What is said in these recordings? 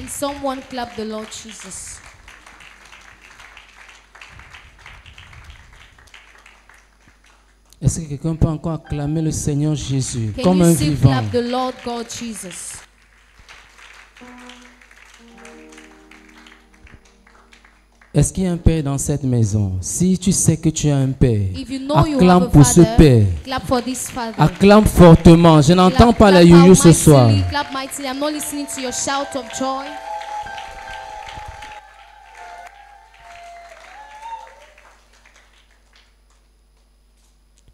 Can someone clap the Lord Jesus? Est-ce que quelqu'un peut encore acclamer le Seigneur Jésus Can comme you un still vivant? clap the Lord God Jesus? Est-ce qu'il y a un Père dans cette maison? Si tu sais que tu as un Père, If you know you have acclame a pour ce father, Père. clap for this father. Acclame fortement. Je n'entends pas les Clap youyou ce mightily, soir. clap mightily. I'm not listening to your shout of joy.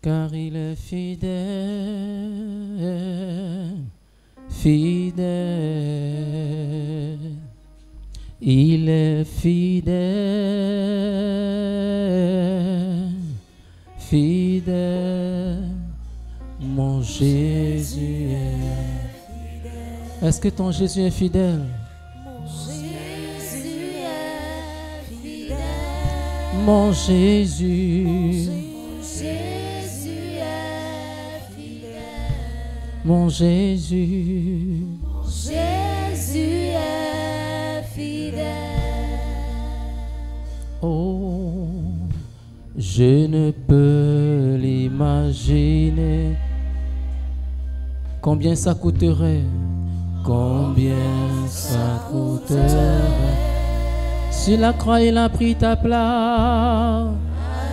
Car il est fidèle, fidèle. Il est fidèle, fidèle. Mon Jésus est fidèle. Est-ce que ton Jésus est fidèle? Jésus est fidèle. Mon Jésus. Jésus est fidèle. Mon Jésus. Jésus est fidèle. Oh, je ne peux l'imaginer. Combien ça coûterait? Combien ça coûterait? Sur la croix, il a pris ta place. À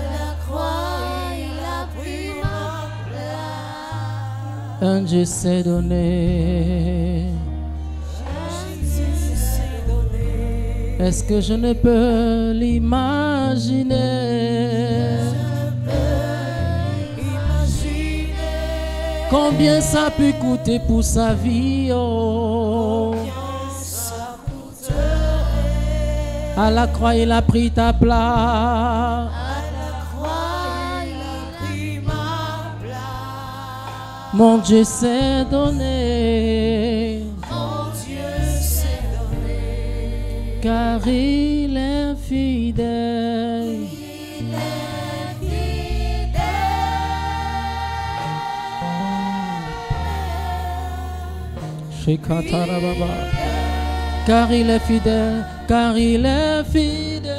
la croix, il a pris ma place. Un Dieu s'est donné. Jésus s'est donné. Est-ce que je ne peux l'imaginer? Combien ça a pu coûter pour sa vie, oh. À la croix, il a pris ta place. À la croix, il a pris ma place. Mon Dieu s'est donné. Mon Dieu s'est donné. Car il est fidèle. Il est fidèle. Shekatarababa. Car il est fidèle, car il est fidèle.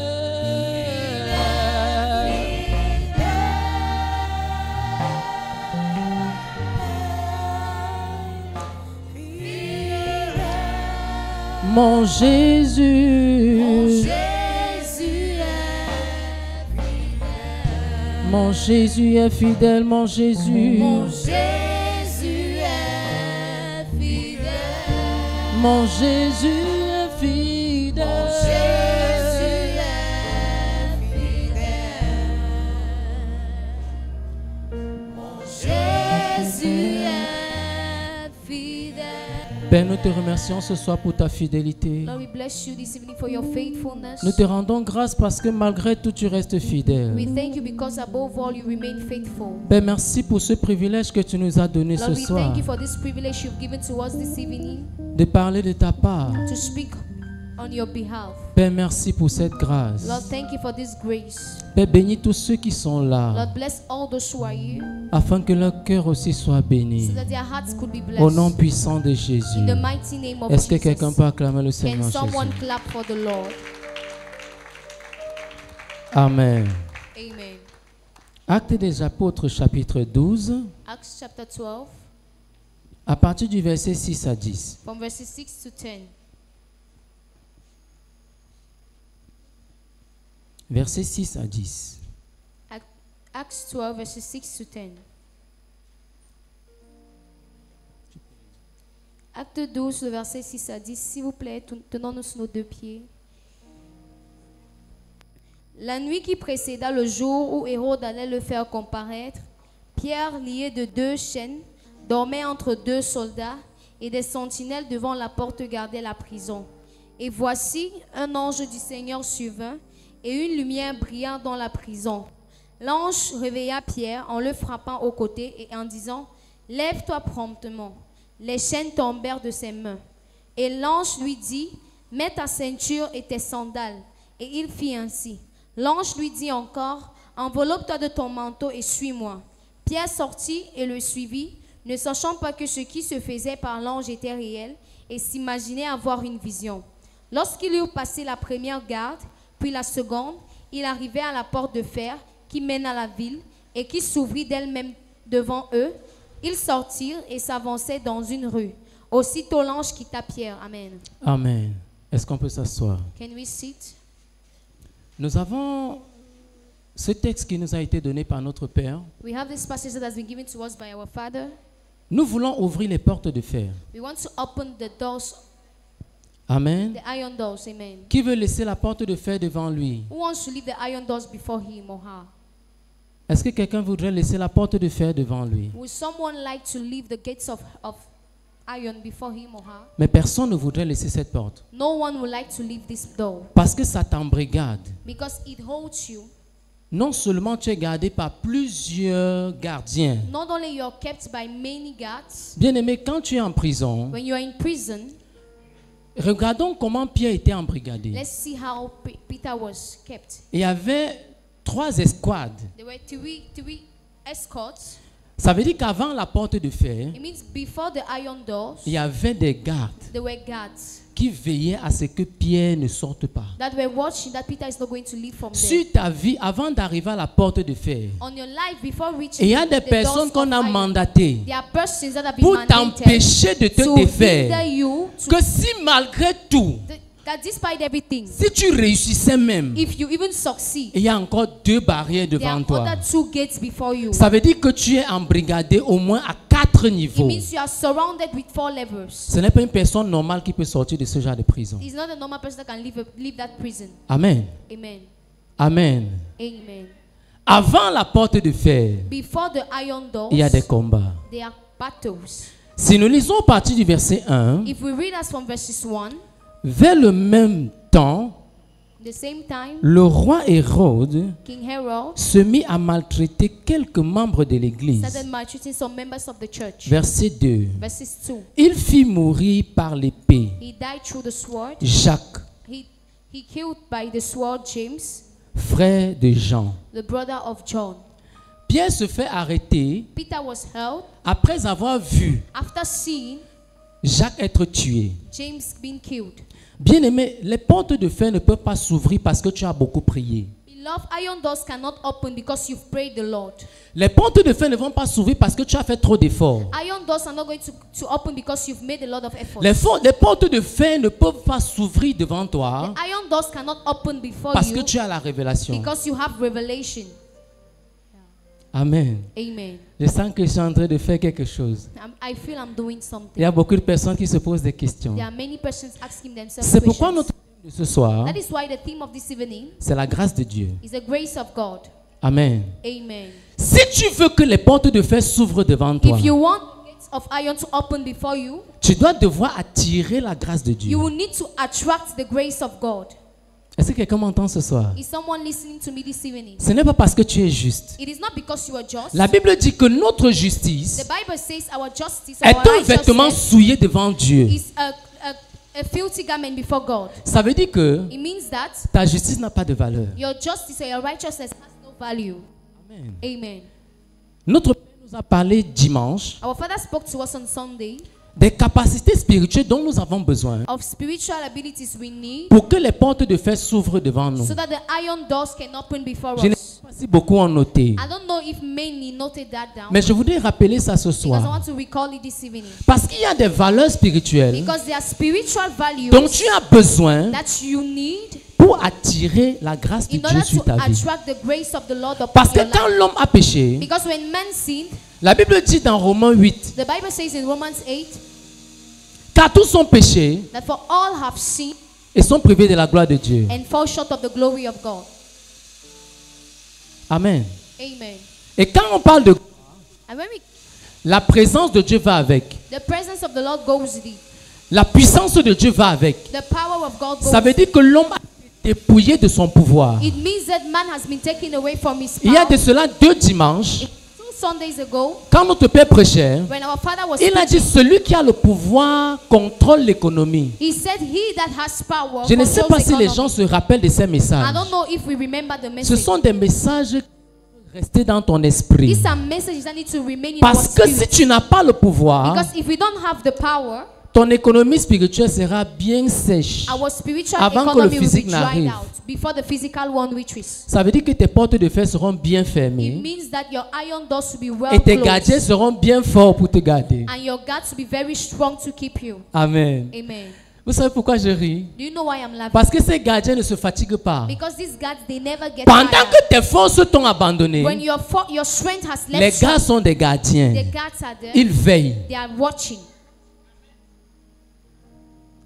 Mon Jésus. Mon Jésus est fidèle. Mon Jésus est fidèle, mon Jésus. Mon Jésus est fidèle. Mon Jésus est fidèle. Mon Jésus est fidèle. Mon Jésus est fidèle. Père, nous te remercions ce soir pour ta fidélité. Lord, we bless you this evening for your faithfulness. Nous te rendons grâce parce que malgré tout, tu restes fidèle. We thank you because above all you remain faithful. Père, merci pour ce privilège que tu nous as donné Lord, ce we soir thank you for this privilege you've given to us this evening de parler de ta part. to speak on your behalf. Père, merci pour cette grâce. Lord, thank you for this grace. Père, bénis tous ceux qui sont là Lord, bless all those who are here afin que leur cœur aussi soit béni. so that their hearts could be Au nom blessed. puissant de Jésus. In the mighty name of Est-ce que quelqu'un Jesus. peut acclamer le Can Seigneur someone Jésus? clap for the Lord? Amen. Amen. Actes des Apôtres, chapitre 12, Acts chapter 12, à partir du verset 6 à 10. from verses 6 to 10. Verset 6 à 10. Acts 12, verses 6 to 10. Acte 12, le verset 6 à 10. S'il vous plaît, tenons-nous sur nos deux pieds. La nuit qui précéda le jour où Hérode allait le faire comparaître, Pierre, lié de 2 chaînes, dormait entre 2 soldats et des sentinelles devant la porte gardaient la prison. Et voici, un ange du Seigneur survint et une lumière brilla dans la prison. L'ange réveilla Pierre en le frappant au côté et en disant « Lève-toi promptement ». Les chaînes tombèrent de ses mains. Et l'ange lui dit « Mets ta ceinture et tes sandales ». Et il fit ainsi. L'ange lui dit encore « Enveloppe-toi de ton manteau et suis-moi ». Pierre sortit et le suivit, ne sachant pas que ce qui se faisait par l'ange était réel et s'imaginait avoir une vision. Lorsqu'ils eurent passé la première garde, puis la seconde, ils arrivaient à la porte de fer qui mène à la ville et qui s'ouvrit d'elle-même devant eux. Ils sortirent et s'avançaient dans une rue. Aussitôt l'ange quitta Pierre. Amen. Amen. Est-ce qu'on peut s'asseoir? Can we sit? Nous avons ce texte qui nous a été donné par notre Père. We have this passage that has been given to us by our Father. Nous voulons ouvrir les portes de fer. We want to open the doors, Amen. the iron doors. Amen. Qui veut laisser la porte de fer devant lui? Who wants to leave the iron doors before him or her? Est-ce que quelqu'un voudrait laisser la porte de fer devant lui? Would someone like to leave the gates of iron before him or her? Mais personne ne voudrait laisser cette porte. No one would like to leave this door Parce que ça t'embrigade. because it holds you. Non seulement tu es gardé par plusieurs gardiens. Not only you're kept by many guards, Bien-aimé, quand tu es en prison, when you are in prison, regardons comment Pierre était embrigadé. let's see how Peter was kept. Il y avait 3 escouades. There were three escorts. Ça veut dire qu'avant la porte de fer, It means before the iron doors, il y avait des gardes there were guards qui veillaient à ce que Pierre ne sorte pas. that were watching that Peter is not going to leave from there. Sur ta vie, avant d'arriver à la porte de fer, On your life before et reaching il y a des the personnes doors qu'on of a iron, mandatées there are persons that have been pour mandated t'empêcher de te to hinder défaire. you Que si malgré tout, that despite everything, si tu réussissais même, if you even succeed, il y a encore 2 barrières there are devant toi. other 2 gates before you. Ça veut dire que tu es embrigadé au moins à 4 It niveaux. means you are surrounded with 4 levels. Ce n'est pas une personne normale qui peut sortir de ce genre de prison. It's not a normal person that can leave that prison. Amen. Amen. Amen. Amen. Avant la porte de fer, Before the iron doors, il y a des combats. there are battles. Si nous lisons à partir du verset 1, If we read as from verses 1, vers le même temps, the same time, le roi Hérode King Herod se mit à maltraiter quelques membres de l'église. started maltreating some members of the church. Verset 2. Verses 2. Il fit mourir par l'épée He died through the sword. Jacques, He killed by the sword James, frère de Jean. the brother of John. Pierre se fait arrêter Peter was held après avoir vu after seeing Jacques être tué. James being killed. Bien-aimé, les portes de fer ne peuvent pas s'ouvrir parce que tu as beaucoup prié. Beloved, iron doors cannot open because you've prayed the Lord. Les portes de fer ne vont pas s'ouvrir parce que tu as fait trop d'efforts. Iron doors are not going to open because you've made a lot of effort. Les portes de fer ne peuvent pas s'ouvrir devant toi Iron doors cannot open before parce que you tu as la révélation. because you have revelation. Amen. Amen. Je sens que je suis en train de faire quelque chose. I feel I'm doing Il something. y a beaucoup de personnes qui se posent des questions. There are many persons asking themselves C'est pourquoi questions. notre thème de ce soir, That is why the theme of this evening c'est la grâce de Dieu. is the grace of God. Amen. Amen. Si tu veux que les portes de fer s'ouvrent devant toi, If you want the gates of iron to open before you, tu dois devoir attirer la grâce de Dieu. you will need to attract the grace of God. Est-ce que quelqu'un m'entend ce soir? Is someone listening to me this evening? Ce n'est pas parce que tu es juste. It is not because you are just. La Bible dit que notre The justice Bible says our justice, est our un vêtement righteousness souillé devant Dieu. is a filthy garment before God. Ça veut dire que It means that ta justice n'a pas de valeur. your justice or your righteousness has no value. Amen. Amen. Notre Père nous a parlé dimanche Our Father spoke to us on Sunday des capacités spirituelles dont nous avons besoin of spiritual abilities we need pour que les portes de fer s'ouvrent devant nous. so that the iron doors can open before Je ne us. sais pas si beaucoup ont noté, I don't know if many noted that down mais je voudrais rappeler ça ce because I soir. want to recall it this evening. Parce qu'il y a des valeurs spirituelles Because there are spiritual values dont tu as besoin that you need pour attirer la grâce de in Dieu order sur to ta vie. attract the grace of the Lord upon Parce que your quand life. l'homme a péché, Because when man sinned, la Bible dit dans Romains 8, the Bible says in Romans 8 car tous sont péchés that for all have sinned et sont privés de la gloire de Dieu. and fall short of the glory of God. Amen. Amen. Et quand on parle de And when la présence de Dieu va avec, the presence of the Lord goes with it, la puissance de Dieu va avec, the power of God goes ça veut dire que l'homme a été dépouillé de son pouvoir. It means that man has been taken away from his Il y a power. de cela 2 dimanches, 2 Sundays ago, quand notre Père prêchait, when our Father was il a dit preaching, celui qui a le pouvoir contrôle l'économie. he said, he that has power Je ne sais controls pas si les economy. gens se rappellent de ces I messages. don't know if we remember the Ce message. sont des messages qui vont rester dans ton esprit. These are messages that need to remain in our Parce que si spirit. tu n'as pas le pouvoir, Because if we don't have the power, ton économie spirituelle sera bien sèche Our spiritual avant que le economy will physique be dried n'arrive. out before the physical one reaches. Ça veut dire que tes portes de fer seront bien It fermées means that your iron doors will be well et tes gardiens closed, seront bien forts pour te garder. and your guards will be very strong to keep you. Amen. Amen. Vous savez pourquoi je ris? Do you know why I'm laughing? Parce que ces gardiens ne se fatiguent pas. Because these guards, they never get Pendant tired. que tes forces t'ont abandonné, When your strength has les left gars you, sont des gardiens. the guards are there. Ils veillent. They are watching.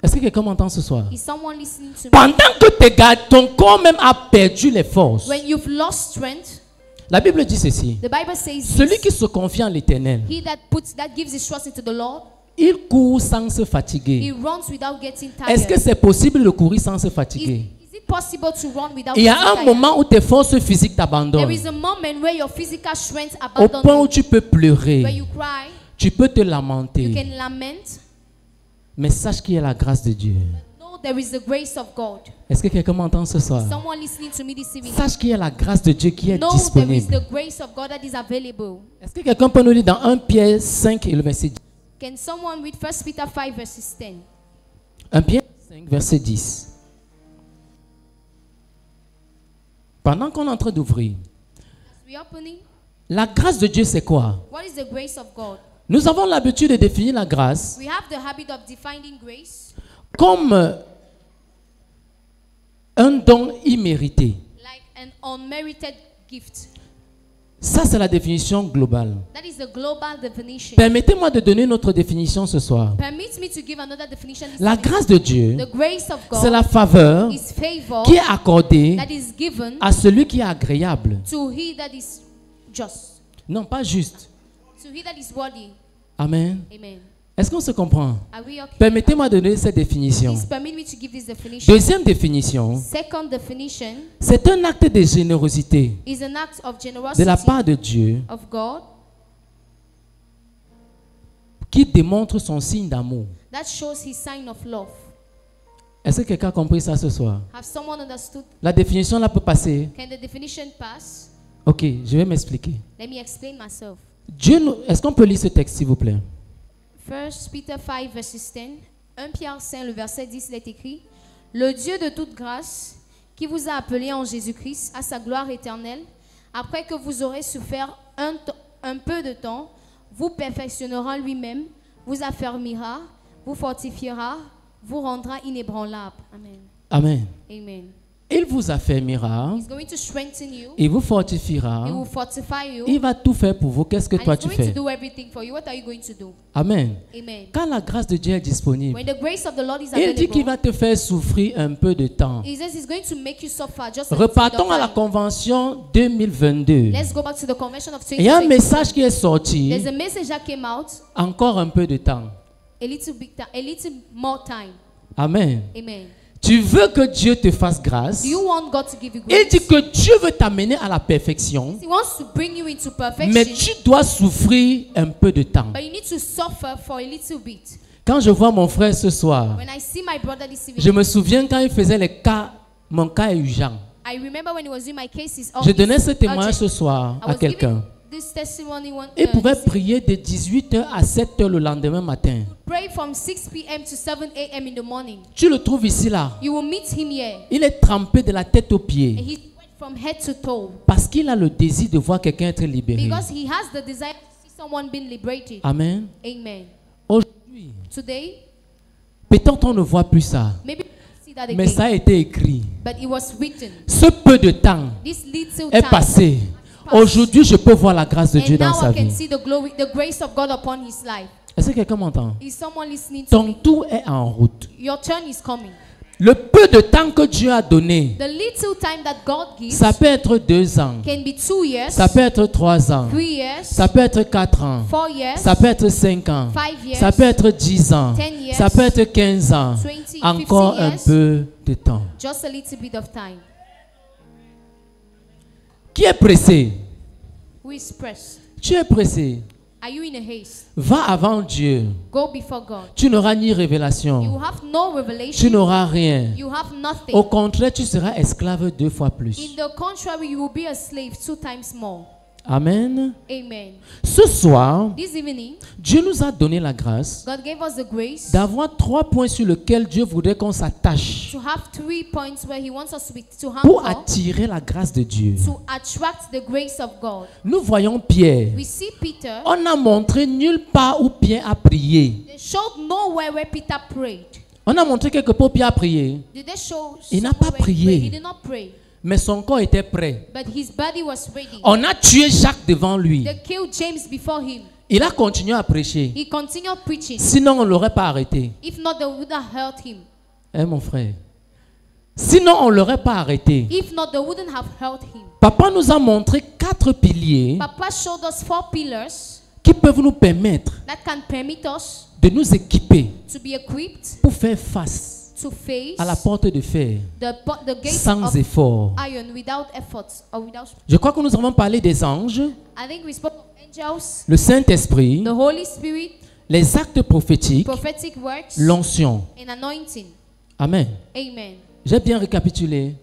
Est-ce que quelqu'un m'entend ce soir? Is someone listening to me? Pendant que tes gars, ton corps même a perdu les forces. When you've lost strength, La Bible dit ceci. the Bible says Celui this, qui se confie en l'Éternel, he that gives his trust into the Lord, il court sans se he fatiguer. runs without getting Est-ce que tired. c'est possible de courir sans se Is fatiguer? it possible to run without Il y a getting un tired? moment où tes forces physiques There t'abandonnent. is a moment where your physical strength Au point abandons où you, tu peux where pleurer. you cry, Tu peux te you lamenter. can lament. Mais sache qu'il y a la grâce de Dieu. No, there is the grace of God. Est-ce que quelqu'un m'entend ce soir? Someone listening to me this evening. Sache qu'il y a la grâce de Dieu qui est No, there is disponible. the grace of God that is available. Est-ce que quelqu'un peut nous lire dans 1 Pierre 5 et le verset 10? Can someone read 1 Peter 5 verses 10? 1 Pierre 5 verset 10. Pendant qu'on est en train d'ouvrir, Reopening. la grâce de Dieu c'est quoi? What is the grace of God? Nous avons l'habitude de définir la grâce We have the habit of defining grace comme un don immérité. like an unmerited gift. Ça, c'est la définition globale. That is the global definition. Permettez-moi de donner notre définition ce soir. Permit me to give another definition. This La evening. grâce de Dieu, The grace of c'est la God faveur is favor qui est accordée that is given à celui qui est agréable. to he that is just, Non, pas juste. to he that is worthy. Amen. Amen. Est-ce qu'on se comprend? Are we okay? Permettez-moi de donner cette définition. Please permit me to give this definition. Deuxième définition, Second definition c'est un acte de générosité is an act of de la generosity part de Dieu of God qui démontre son signe d'amour. that shows his sign of love. Est-ce que quelqu'un a compris ça ce soir? Have someone understood? La définition là peut passer. Can the definition pass? Ok, je vais m'expliquer. Let me explain myself. Est-ce qu'on peut lire ce texte s'il vous plaît? 1 Peter 5 verses 10. 1 Pierre 5 le verset 10 il est écrit: Le Dieu de toute grâce qui vous a appelé en Jésus-Christ à sa gloire éternelle, après que vous aurez souffert un peu de temps, vous perfectionnera lui-même, vous affermira, vous fortifiera, vous rendra inébranlable. Amen. Amen. Amen. Il vous affermira, He's going to strengthen you. il vous fortifiera, He will fortify you. il va tout faire pour vous. Qu'est-ce que And toi he's tu going fais? to do everything for you. What are you going to do? Amen. Amen. Quand la grâce de Dieu est disponible, When the grace of the Lord is il dit qu'il available, va te faire souffrir un peu de temps. he says he's going to make you suffer just a little bit Repartons of à la time. convention 2022. Let's go back to the convention of Il y a un 2020. message qui est sorti, There's a message that came out. encore un peu de temps. A little more time. Amen. Amen. Tu veux que Dieu te fasse grâce? Do you want God to give you Il grace? dit que Dieu veut t'amener à la perfection, He wants to bring you into mais perfection, tu dois souffrir un peu de temps. but you need to suffer for a little bit. Quand je vois mon frère ce soir, When I see my brother this evening, je me souviens quand il faisait les cas, mon cas est urgent. I remember when he was doing my cases. Je donnais ce témoignage ce soir I à was quelqu'un. giving this testimony Il pouvait this evening. prier de 18h à 7h le lendemain matin. Pray from 6 p.m. to 7 a.m. in the morning. Tu le trouves ici là. You will meet him here. Il est trempé de la tête aux And pieds he's wet from head to toe. parce qu'il a le désir de voir quelqu'un être libéré. Because he has the desire to see someone being liberated. Amen. Amen. Aujourd'hui, Today, peut-être on ne voit plus ça, maybe we don't see that mais again. ça a été écrit. But it was written. Ce peu de temps This little est time. passé. Aujourd'hui, je peux voir la grâce de Dieu And dans now sa I can vie. see the glory, the grace of God upon his life. Est-ce que quelqu'un m'entend? Is someone listening to Ton me? tour est en route. Your turn is coming. Le peu de temps que Dieu a donné, The little time that God gives ça peut être 2 ans, can be 2 years, ça peut être 3 ans, 3 years, ça peut être 4 ans, 4 years, ça peut être 5 ans, 5 years, ça peut être 10 ans, 10 years, ça peut être 15 ans, 20, encore 15 un years. peu de temps. just a little bit of time. Qui est pressé? Who is pressed? Tu es pressé. Are you in a haste? Va avant Dieu. Go before God. Tu n'auras ni You révélation. have no Tu revelation. n'auras rien. You have nothing. Au contraire, tu seras esclave 2 fois plus. In the contrary, you will be a slave 2 times more. Amen. Amen. Ce soir, This evening, Dieu nous a donné la grâce God gave us the grace d'avoir 3 points sur lesquels Dieu voudrait qu'on s'attache to have 3 points where He wants us to pour humble, attirer la grâce de Dieu. to attract the grace of God. Nous voyons Pierre. We see Peter. On a montré nulle part où Pierre a prié. They showed nowhere where Peter prayed. On a montré quelque part où Pierre a prié, Did they show Il n'a somewhere pas where he prié. prayed? He did not pray, mais son corps était prêt. but his body was ready. On a tué Jacques devant lui. They killed James before him. Il a continué à prêcher. He continued preaching. Sinon, on ne l'aurait pas arrêté. If not, they would have hurt him. Hein, mon frère? Sinon, on ne l'aurait pas arrêté. If not, they wouldn't have hurt him. Papa nous a montré 4 piliers Papa showed us 4 pillars qui peuvent nous permettre that can permit us de nous équiper to be equipped pour faire face to face à la porte de fer the gates sans of effort. iron without efforts or without. Je crois que nous avons parlé des anges, I think we spoke of angels, le Saint-Esprit, the Holy Spirit, les actes prophétiques, prophetic works, l'onction. and anointing. Amen. Amen. J'ai bien récapitulé.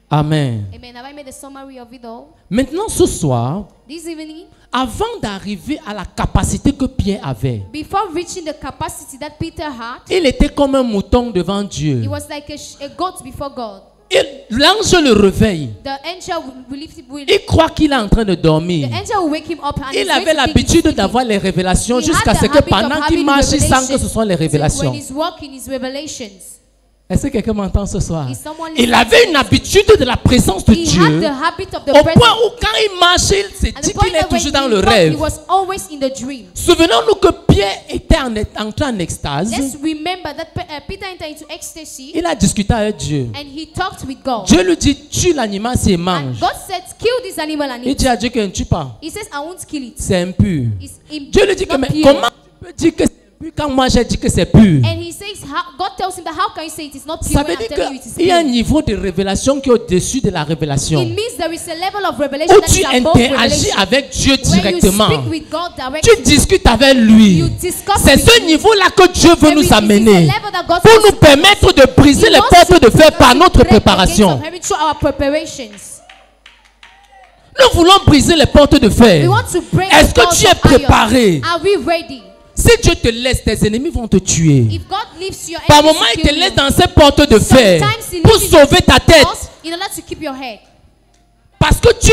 Amen. Amen. Have I made a summary of it all? Maintenant, ce soir, This evening, avant d'arriver à la capacité que Pierre avait, before reaching the capacity that Peter had, il était comme un mouton devant Dieu. he was like a goat before God. L'ange le réveille. The angel will lift him. Il croit qu'il est en train de The dormir. angel will wake him up and Il he's going avait to think he's l'habitude sleeping. d'avoir les révélations He jusqu'à had ce the que habit of pendant qu'il having marche, il sent que revelations. ce sont les So révélations. when he's walking, his revelations. Est-ce que quelqu'un m'entend ce soir? Is someone Il listening? avait une habitude de la présence de He had Dieu the habit of the au presence. point où quand il marche, il se At dit the point qu'il est that when toujours dans he le walked, rêve. he was always in the dream. Souvenons-nous que Pierre était entré en extase. Let's remember that Peter entered into ecstasy Il a discuté avec Dieu. and he talked with God. Dieu lui dit, tue l'animal s'il And mange. God said, kill this animal and Il eat. dit à Dieu que ne tue pas. He says, I won't kill it. C'est impur. It's Dieu lui dit que not mais pure. comment tu peux dire que c'est impur quand moi j'ai dit que c'est pur? And he says, God tells him that how can you say it is not pure Ça when veut I'm dire telling you it is qu'il y a un pure? niveau de révélation qui est au-dessus de la révélation. It means there is a level of revelation Où that tu is above interagis revelation. avec Dieu Where you directement. speak with God Tu directly. discutes avec lui. You discuss C'est with ce him. niveau-là que Dieu veut There nous is- this is the amener level that God pour wants nous to- permettre de briser He les wants portes de fer to par notre break the gates préparation. of heaven through our preparations. Nous voulons briser les portes de We fer. want to break Est-ce the que doors tu es of iron. préparé? Are we ready? Si Dieu te laisse, tes ennemis vont te tuer. If God leaves your Par enemies moment, to il te kill laisse you, dans ces portes de fer sometimes he pour leaves you sauver ta tête. doors in order to keep your head. Parce que tu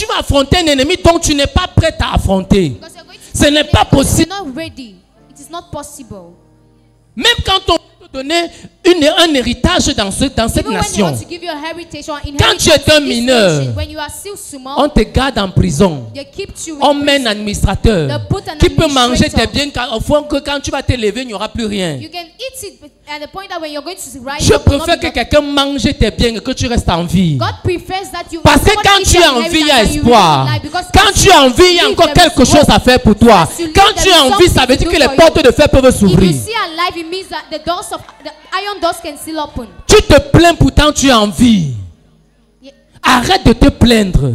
vas affronter un ennemi dont tu n'es pas prêt à affronter. Because you're going to Ce n'est pas because possible. you're not ready. It is not possible. Même quand on veut te donner un héritage dans cette Even when they nation, want to give you a heritage or quand tu inheritance es un in this mineur, nation, when you are still small, on te garde en prison. they keep you in On met un prison. administrateur They put an qui peut manger tes administrator. biens au fond que quand tu vas te lever, il n'y aura plus rien. You can eat it at the point that when you're going to rise Je up, you'll not préfère be que God- quelqu'un mange tes biens et que tu restes en vie. God prefers that you. Parce que someone quand eats tu es your en vie, il y a inheritance and you espoir. live because Quand tu es en vie, il y a live, encore there is quelque chose hope. à faire pour toi. As you live, Quand there tu es is en vie, ça something veut to dire do que les for portes de fer peuvent If you s'ouvrir. see alive, it means that the doors of the iron doors can still open. Tu te plains pourtant tu es en vie. Yeah. Arrête de te plaindre.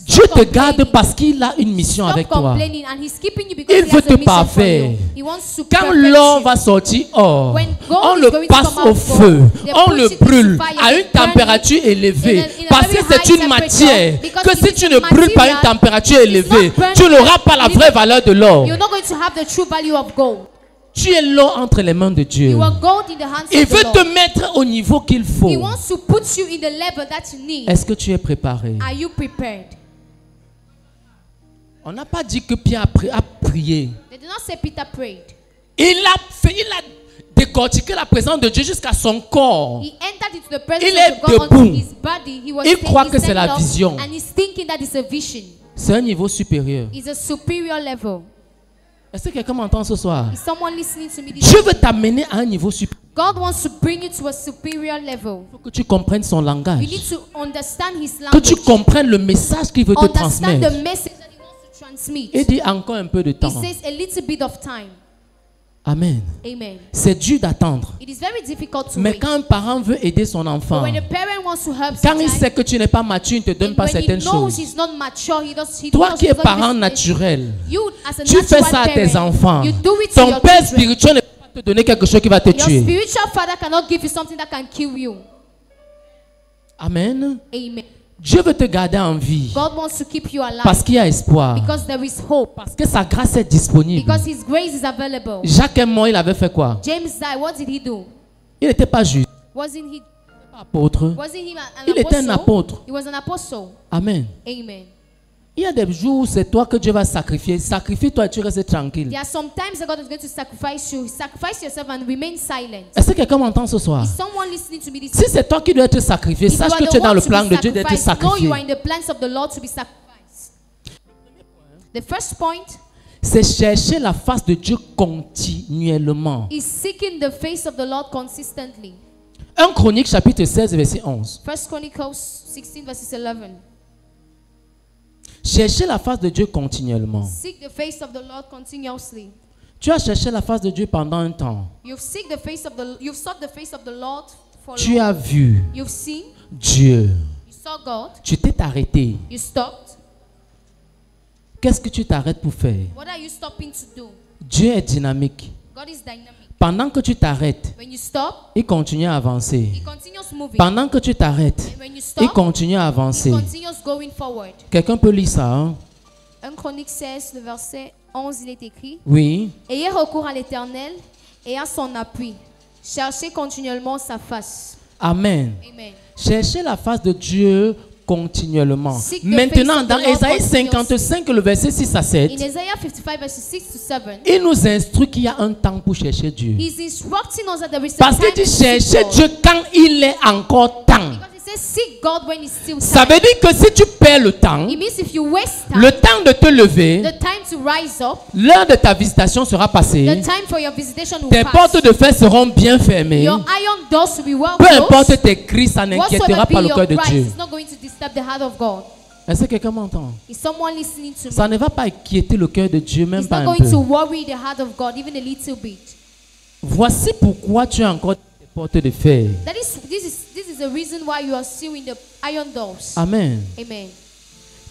Dieu te complaining. garde parce qu'il a une mission Stop avec toi. complaining, and He's keeping you because Il He veut has te a mission for parfaire. you. He wants to Quand perfect l'or you. va sortir or, When gold on is le going to passe come au out feu, gold, they on put le it into brûle fire, à they une burn it température élevée. in a Parce que very c'est high une temperature, matière because que it si is tu a ne brûles pas une material, température it's élevée, not burning. tu n'auras pas la vraie valeur de l'or. You're not going to have the true value of gold. Tu es l'or entre les mains de Dieu. You are gold in the hands Il of the veut Lord. te mettre au niveau qu'il faut. He wants to put you in the level that you need. Est-ce que tu es préparé? Are you prepared? On n'a pas dit que Pierre a prié. They did not say Peter prayed. Il a décortiqué la présence de Dieu jusqu'à son corps. He entered into the presence Il est of God debout. unto his body. He was Il croit que c'est stand la up vision. And he's thinking that it's a vision. C'est un niveau supérieur. It's a superior level. Est-ce que quelqu'un m'entend ce soir? Is someone listening to me? This Dieu veut t'amener à un niveau supérieur. God wants to bring you to a superior level. Il faut que tu comprennes son langage. You need to understand his Que language. tu comprennes le message qu'il veut te Understand transmettre. the message that he wants to transmit. Il dit encore un peu de He temps. says a little bit of time. Amen. Amen. C'est dur d'attendre. It is very difficult to Mais wait. quand un parent veut aider son But enfant, when a parent wants to help quand il someone, sait que tu n'es pas mature, il ne te donne and pas when he certaines knows choses. he's not mature, he does. Toi qui es parent naturel, You as a tu fais natural ça à tes parent, enfants. you do it to Ton your père children. spirituel ne peut pas te donner quelque chose qui va te Your tuer. spiritual father cannot give you something that can kill you. Amen. Amen. Dieu veut te garder en vie. God wants to keep you alive. Parce qu'il y a espoir. Because there is hope. Parce que sa grâce est disponible. Because His grace is available. Jacques est mort, il avait fait quoi? James died. What did he do? Il n'était pas juste. Wasn't he Apôtre. Wasn't he an Il était un apostle? apôtre. He was an apostle. Amen. Amen. Il y a des jours où c'est toi que Dieu va sacrifier. Sacrifie-toi et tu restes tranquille. There are some times that God is going to sacrifice you. Sacrifice yourself and remain silent. Est-ce que quelqu'un m'entend ce soir? Is someone listening to me this Si c'est toi qui dois être sacrifié, If you sache are que the tu es dans one le to plan be de Dieu d'être sacrificed, know you are sacrifié. in the plans of the Lord to be sacrificed. The first point C'est chercher la face de Dieu continuellement. is seeking the face of the Lord consistently. 1 Chronique chapitre 16 verset 11. First Chronicles 16 verses 11. Chercher la face de Dieu continuellement. Seek the face of the Lord continuously. Tu as cherché la face de Dieu pendant un temps. You've sought the face of the Lord for Tu long. as vu You've seen, Dieu. you saw God, Tu t'es arrêté. you stopped. Qu'est-ce que tu t'arrêtes pour faire? What are you stopping to do? Dieu est dynamique. God is dynamic. Pendant que tu t'arrêtes, When you stop, il continue à avancer. He continues moving. Pendant que tu t'arrêtes, And when you il stop, continue à He avancer. continues going forward. Quelqu'un peut lire ça, hein? 1 Chronique 16, le verset 11, il est écrit: Oui. Ayez recours à l'Éternel et à son appui. Cherchez continuellement sa face. Amen. Amen. Cherchez la face de Dieu continuellement. Seek the Maintenant, face of dans the Lord Ésaïe continuously. 55, le verset 6 à 7, In Isaiah 55, verses 6 to 7, il nous instruit qu'il y a un temps pour chercher Dieu. He's instructing us that there is a Parce time qu'il dit to seek chercher God. Dieu quand il est encore temps. Because He says, seek God when it's still Ça time. veut dire que si tu perds le temps, It means if you waste time, le temps de te lever, the time to rise up, l'heure de ta visitation sera the passée. time for your visitation will Tes pass. portes de fer seront bien fermées. Your iron doors will be well Peu closed. importe tes cris, ça n'inquiétera Whatsoever pas be le your cœur de cries, Dieu. it's not going to disturb the heart of God. Est-ce que quelqu'un m'entend? Is someone listening to me? Ça ne va pas inquiéter le cœur de Dieu, même It's pas not un going to peu. worry the heart of God, even a little bit. Voici pourquoi tu as encore tes portes de fer. This is the reason why you are still in the iron doors. Amen. Amen.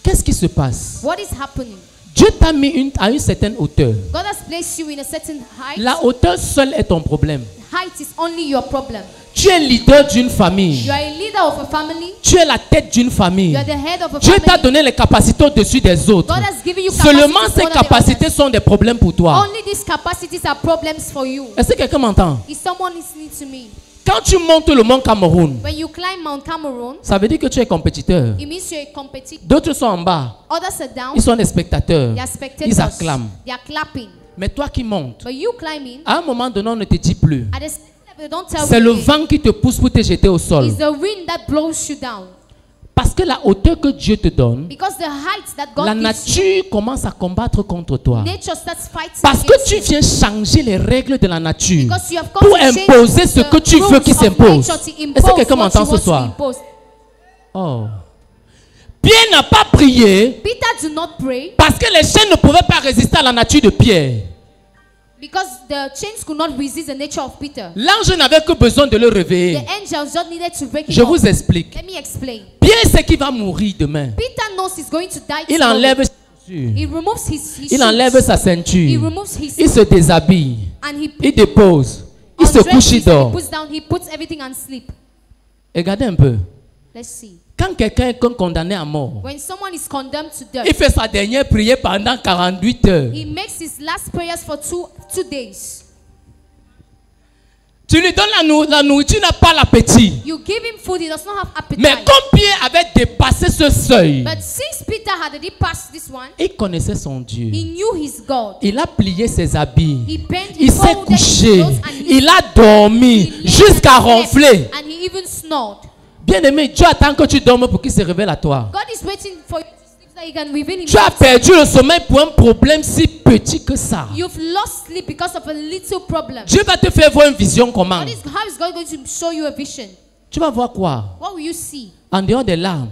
Qu'est-ce qui se passe? What is happening? Dieu t'a mis à une certaine hauteur. God has placed you in a certain height. La hauteur seule est ton problème. Height is only your problem. Tu es leader d'une famille. You are a leader of a family. Tu es la tête d'une famille. You are the head of a Dieu t'a family. donné les capacités au-dessus des autres. God has given you Seulement capacities ces more than the capacités others. sont des problèmes pour toi. Only these capacities are problems for you. Est-ce que quelqu'un m'entend? Is someone listening to me? Quand tu montes le mont Cameroun, When you climb Mount Cameroon, ça veut dire que tu es compétiteur. it means you're a competitor. D'autres sont en bas. Others are down. Ils sont des spectateurs. They are spectators. Ils acclament. They are clapping. Mais toi qui montes, But you climbing, à un moment donné, on ne te dit plus. at the same time, they don't tell C'est le you. vent qui te pousse pour te jeter au sol. It's the wind that blows you down. Parce que la hauteur que Dieu te donne, Because the height that God la gives nature commence à combattre contre toi. you, nature starts fighting Parce que against tu you. viens changer les règles de la nature Because you have come pour to change imposer ce the que tu veux rules qui of s'impose. nature to Est-ce que impose quelqu'un what m'entend you ce want to soir? impose. Oh. Pierre n'a pas prié Peter did not pray parce que les chaînes ne pouvaient pas résister à la nature de Pierre. because the chains could not resist the nature of Peter. L'ange n'avait que besoin de le The réveiller. angels just needed to break it Je up. vous explique. Let me explain. Pierre sait qu'il va mourir demain. Peter knows he's going to die Il tomorrow. enlève ses chaussures. He removes his Il shoes. enlève sa He ceinture. removes his Il se déshabille. and he Il dépose. Il se undresses, couche, il he dort. puts down, he puts everything on sleep. Regardez un peu. Let's see. Quand quelqu'un est condamné à mort, When someone is condemned to il death, fait sa dernière prière pendant 48 heures. he makes his last prayers for two days. Tu lui donnes la nourriture, il n'a pas l'appétit. You give him food, he does not have appetite. Mais comme Pierre avait dépassé ce seuil, But since Peter had already passed this one, il connaissait son Dieu. he knew his God. Il a plié ses habits. He bent, Il he s'est folded his couché. clothes and he Il a dormi he lay jusqu'à and slept, ronfler. and he even snored. Bien-aimé, Dieu attend que tu dormes pour qu'il se révèle à toi. God is waiting for you to sleep so that he can reveal Tu as himself. perdu le sommeil pour un problème si petit que ça. You've lost sleep because of a little problem. Dieu va te faire voir une vision comment? How is God going to show you a vision? Tu vas voir quoi? What will you see? En dehors des larmes,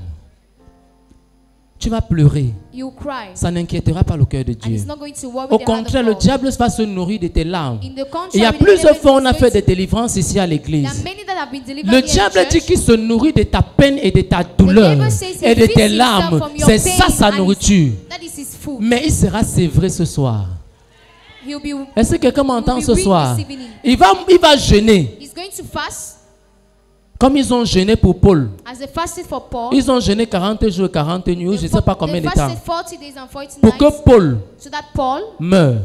tu vas pleurer. You cry. Ça n'inquiétera pas le cœur de And Dieu. it's not going to worry Au the heart contraire, of le God. diable va se nourrir de tes larmes. In the contrary, Il y a the plusieurs enemy fois on a is fait going des to- délivrances ici à There l'église. are many that have been delivered Le here in diable dit church. qu'il se nourrit de ta peine et de ta douleur devil says he et de feeds tes himself larmes. from your C'est pain ça sa and nourriture. That is his food. Mais il sera sévré ce soir. He'll be, Est-ce que quelqu'un m'entend Will be ce weak soir? this evening. Il va jeûner. he's going to fast Comme ils ont jeûné pour Paul, as they fasted for Paul, ils ont jeûné 40 jours et 40 nuits, je ne sais pas combien de temps, fasted 40 days and 40 pour nights que Paul so that Paul meure.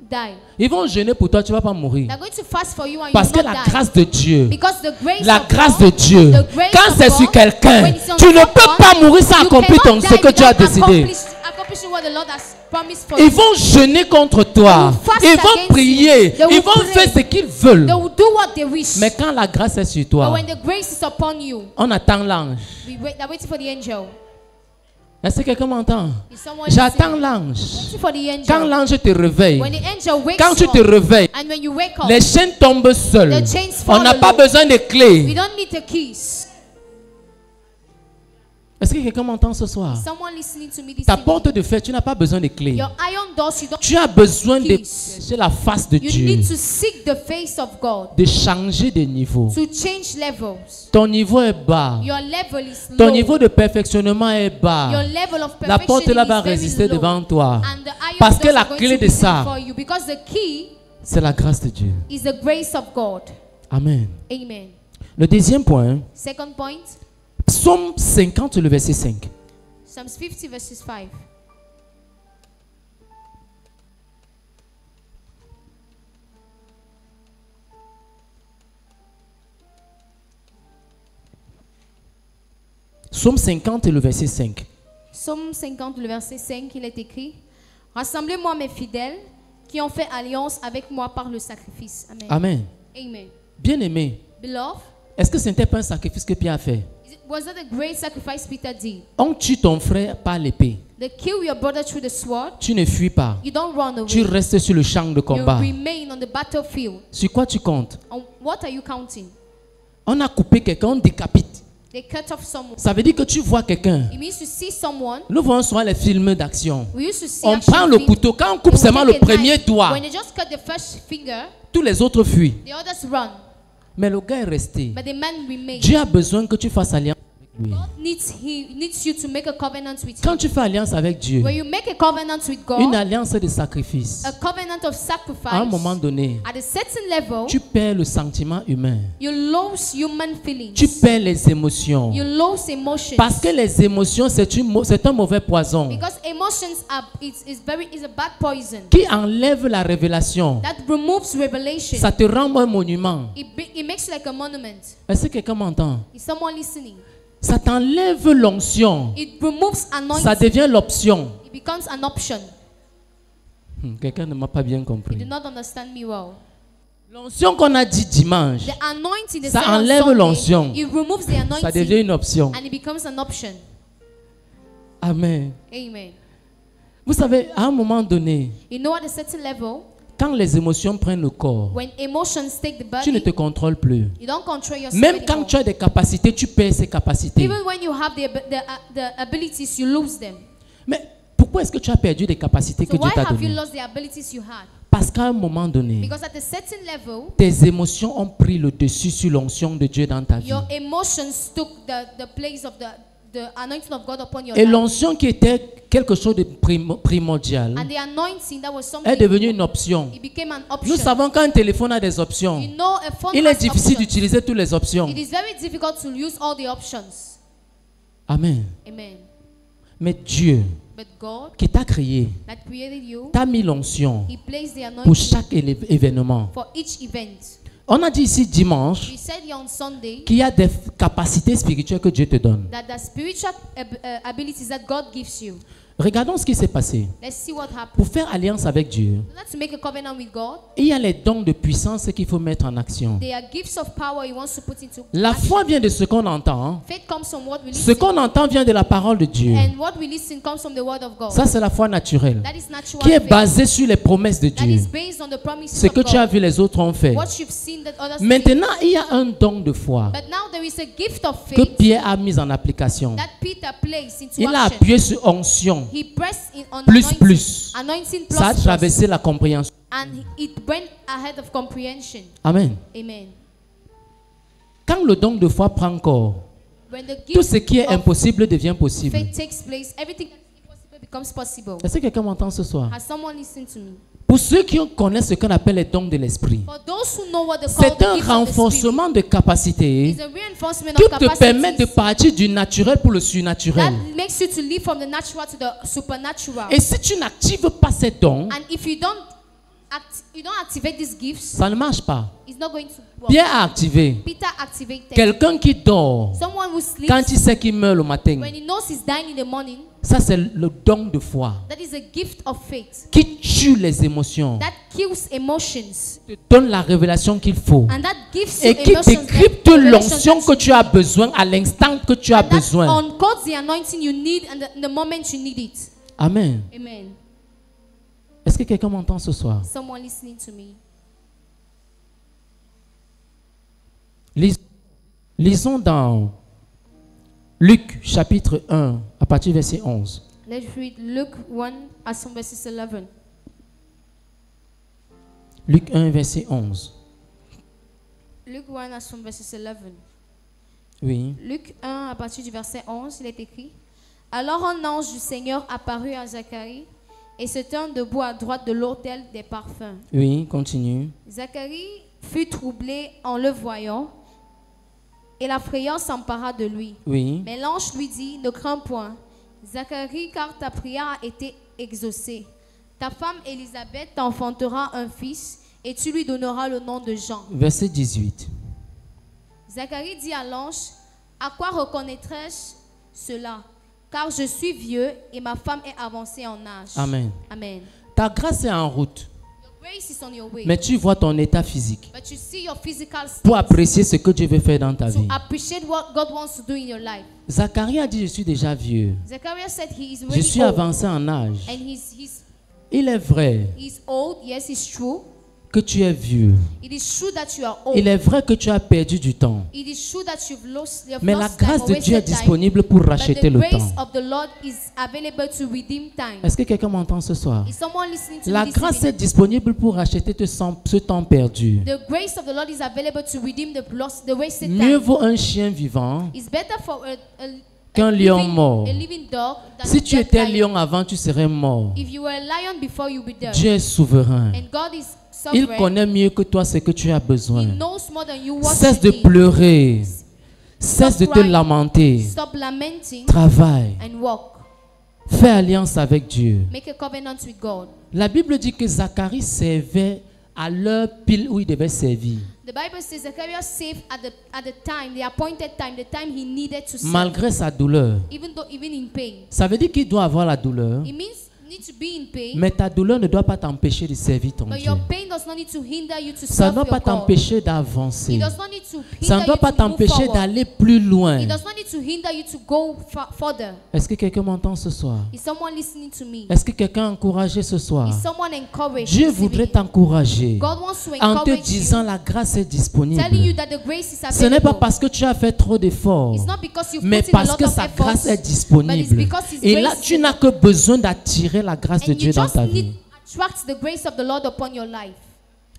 die. Ils vont jeûner pour toi, tu ne vas pas mourir. They're going to fast for you and Parce you que will la not die. grâce de Dieu, Because the grace la of grâce God, de Dieu, the grace quand of c'est God, sur quelqu'un, when it's on tu ne someone, peux pas mourir sans you accomplir cannot ce die que Dieu a without décidé. accomplishing what the Lord has promised for Ils you. vont jeûner contre toi. They will fast Ils vont against prier. you. They will Ils vont pray. faire ce qu'ils veulent. They will do what they wish. Mais quand la grâce est sur But toi, when the grace is upon you, on attend l'ange. they're waiting for the angel. Est-ce que quelqu'un m'entend? Is someone J'attends listening? l'ange. Waiting for the angel. Quand l'ange te réveille, When the angel wakes quand tu you te up, réveilles, and when you wake up, les chaînes tombent seules. the chains On fall n'a pas alone. besoin de We clés. don't need the keys. Est-ce que quelqu'un m'entend ce soir? Someone listening to me this Ta evening. porte de fer, tu n'as pas besoin de clés. Your iron doors, you don't. Tu as besoin de Keys. chercher la face de You Dieu, need to seek the face of God de changer de niveau. to change levels. Ton niveau est bas. Your level is Ton low. niveau de perfectionnement est Your bas. level of La porte perfection là va is very résister low. devant toi. And the iron Parce que doors la are going clé to de be ça, for you because the key c'est la grâce de Dieu. is the grace of God. Amen. Amen. Le deuxième point, Second point, Psaume 50, le verset 5. Psalms 50 verses 5. Psaume 50 et le verset 5. Psaume 50, le verset 5, il est écrit: Rassemblez-moi mes fidèles qui ont fait alliance avec moi par le sacrifice. Amen. Amen. Amen. Bien-aimé, Beloved, est-ce que ce n'était pas un sacrifice que Pierre a fait? was that a great sacrifice Peter did? On tue ton frère par l'épée. They kill your brother through the sword. Tu ne fuis pas. You don't run away. Tu restes sur le champ de You combat. remain on the battlefield. Sur quoi tu comptes? On what are you counting? On a coupé quelqu'un, on décapite. They cut off someone. Ça veut dire que tu vois quelqu'un. It means to see someone. Nous voyons souvent les films d'action. We used to see On action prend le film. couteau. Quand on coupe They will seulement take le a premier knife. doigt, When they just cut the first finger, tous les autres fuient. the others run. Mais le gars est resté. But the man remains. Dieu a besoin que tu fasses alliance avec lui. He needs you to make a covenant with Quand him. tu fais alliance avec Dieu, When you make a covenant with une God, alliance de sacrifice, a covenant of à un moment sacrifice, donné, at a certain level, tu perds le sentiment humain. you lose human feelings. Tu perds les émotions. You lose emotions. Parce que les émotions, c'est un mauvais poison Because emotions are is a bad poison qui enlève la révélation. that removes revelation. Ça te rend un monument. It makes you like a monument. Est-ce que quelqu'un m'entend? Is someone listening? Ça t'enlève l'onction. It removes Ça anointing. devient l'option. It becomes an option. Quelqu'un ne m'a pas bien You compris. do not understand me well. L'onction qu'on a dit dimanche, The anointing, the Ça said on enlève Sunday, l'onction. it removes the ça devient anointing une option. and it becomes an option. Amen. Amen. Vous savez, à un moment donné, You know, at a certain level, quand les émotions prennent le corps, when emotions take the tu ne body, te contrôles plus. you don't control yourself Même anymore. quand tu as des capacités, tu perds ces capacités. Even when you have the abilities, you lose them. Mais pourquoi est-ce que tu as perdu des capacités So que Dieu why t'a have you données? lost the abilities you had? Parce qu'à un moment donné, Because at a certain level, tes émotions ont pris le dessus sur l'onction de Dieu dans ta vie. your emotions took the place of the anointing of God upon your Et life. l'onction qui était quelque chose de primordial And the anointing that was est something, devenue une option. it became an Nous option. savons qu'un téléphone a des options. You know, a phone Il has est difficile options. d'utiliser toutes les options. It is very difficult to use all the options. Amen. Amen. Mais Dieu, But God qui t'a créé, that created you, t'a mis l'onction He placed the pour anointing chaque événement. for each event. On a dit ici dimanche We said here on Sunday qu'il y a des capacités spirituelles que Dieu te donne. that the spiritual abilities that God gives you. Regardons ce qui s'est passé. Let's see what happened. Pour faire alliance avec Dieu, Not to make a covenant with God. il y a les dons de puissance qu'il faut mettre en action. They are gifts of power He wants to put into La action. foi vient de ce qu'on entend. Faith comes from what we Ce listen, qu'on entend vient de la parole de Dieu. and what we listen comes from the word of God. Ça, c'est la foi naturelle, That is natural qui est faith. basée sur les promesses de That Dieu. is based on the promises Ce of que tu as God. vu les autres ont fait. What you've seen that others did. Maintenant, il y a un don de foi But now there is a gift of que faith Pierre a mis en application. that Peter placed into Il a action. appuyé sur onction. He pressed on Plus, anointing. plus. Anointing plus, Ça a plus. traversé la compréhension. And it went ahead of comprehension. Amen. Amen. Quand le don de foi prend corps, When the tout gift ce qui est of impossible devient possible. faith takes place, everything that is impossible becomes possible. Est-ce que quelqu'un m'entend ce soir? Has someone listened to me? Pour ceux qui connaissent ce qu'on appelle les dons de l'esprit, For those who know what they call c'est the un gift of the Spirit, renforcement de capacité it's a reinforcement qui of te permet de capacities partir du naturel pour le that surnaturel. makes you to live from the natural to the supernatural. Et si tu n'actives pas ces dons, And if you don't activate these gifts, ça ne marche pas. it's not going to work. Pierre a activé. Peter activated. Quelqu'un qui dort Someone who sleeps quand il sait qu'il meurt le matin, when he knows he's dying in the morning, ça c'est le don de foi that is a gift of faith qui tue les émotions, that kills emotions te donne la révélation qu'il faut and that gives you et qui emotions décrypte l'onction que tu as besoin à l'instant que tu as and that besoin. uncodes the anointing you need and the moment you need it. Amen. Amen. Est-ce que quelqu'un m'entend ce soir? Someone listening to me. Lisons dans Luc chapitre 1 à partir du verset 11. Let's read Luke 1 as from verses 11. Luc 1 verset 11. Luke 1 as from verses 11. Oui. Luc 1 à partir du verset 11, il est écrit: Alors un ange du Seigneur apparut à Zacharie et se tint debout à droite de l'autel des parfums. Oui, continue. Zacharie fut troublé en le voyant et la frayeur s'empara de lui. Oui. Mais l'ange lui dit: Ne crains point, Zacharie, car ta prière a été exaucée. Ta femme Élisabeth t'enfantera un fils et tu lui donneras le nom de Jean. Verset 18. Zacharie dit à l'ange: À quoi reconnaîtrai-je cela? Car je suis vieux et ma femme est avancée en âge. Amen. Amen. Ta grâce est en route, Your grace is on your way. mais tu vois ton état physique But you see your physical state pour apprécier ce que Dieu veut faire dans ta to vie. appreciate what God wants to do in your life. Zacharie a dit, je suis déjà vieux. Zechariah said he is Je really suis old. avancé en âge. And he's Il est vrai old. Yes, it's true. que tu es vieux. It is true that you are old. Il est vrai que tu as perdu du temps. It is true that you've lost Mais la time grâce or de Dieu est wasted time. disponible pour But racheter the le grace temps. of the Lord is available to redeem time. Est-ce que quelqu'un m'entend ce soir? Is someone listening to La me this grâce est evening? disponible pour racheter ce temps perdu. The grace of the Lord is available to redeem the wasted Mieux time. vaut un chien vivant It's better for qu'un lion mort. a living dog than Si a tu dead étais lion. lion avant, tu serais mort. If you were a lion before, you'll be dead. Dieu est souverain. And God is Il sovereign. connaît mieux que toi ce que tu as He besoin. knows more than you what Cesse de you need. pleurer. Cesse de te crying. lamenter. Stop lamenting Travaille. and walk. Fais alliance avec Dieu. Make a covenant with God. La Bible dit que Zacharie servait à l'heure pile où il devait servir. The Bible says Zechariah saved at the time, the appointed time, the time he needed to serve, Malgré sa douleur. even in pain. Ça veut dire qu'il doit avoir la douleur. It means you need to be in pain, Mais ta douleur ne doit pas t'empêcher de servir ton but Dieu. your pain does not need to hinder you to Ça ne serve doit your pas God. t'empêcher d'avancer. It does not need to Ça ne hinder doit you pas to move t'empêcher forward. d'aller plus loin. It does not need to hinder you to go further. Est-ce que quelqu'un m'entend ce soir? Is someone listening to me? Est-ce que quelqu'un est encouragé ce soir? Is someone encouraged? Dieu this voudrait evening? t'encourager God wants to en te encourage disant you, la grâce est disponible. telling you that the grace is Ce n'est pas available. parce que tu as fait trop d'efforts, It's not because you've mais put in a parce lot que of sa efforts, grâce est but it's disponible. because His Et là, grace tu n'as que besoin d'attirer la grâce de and Dieu you dans just ta vie. need to attract the grace of the Lord upon your life.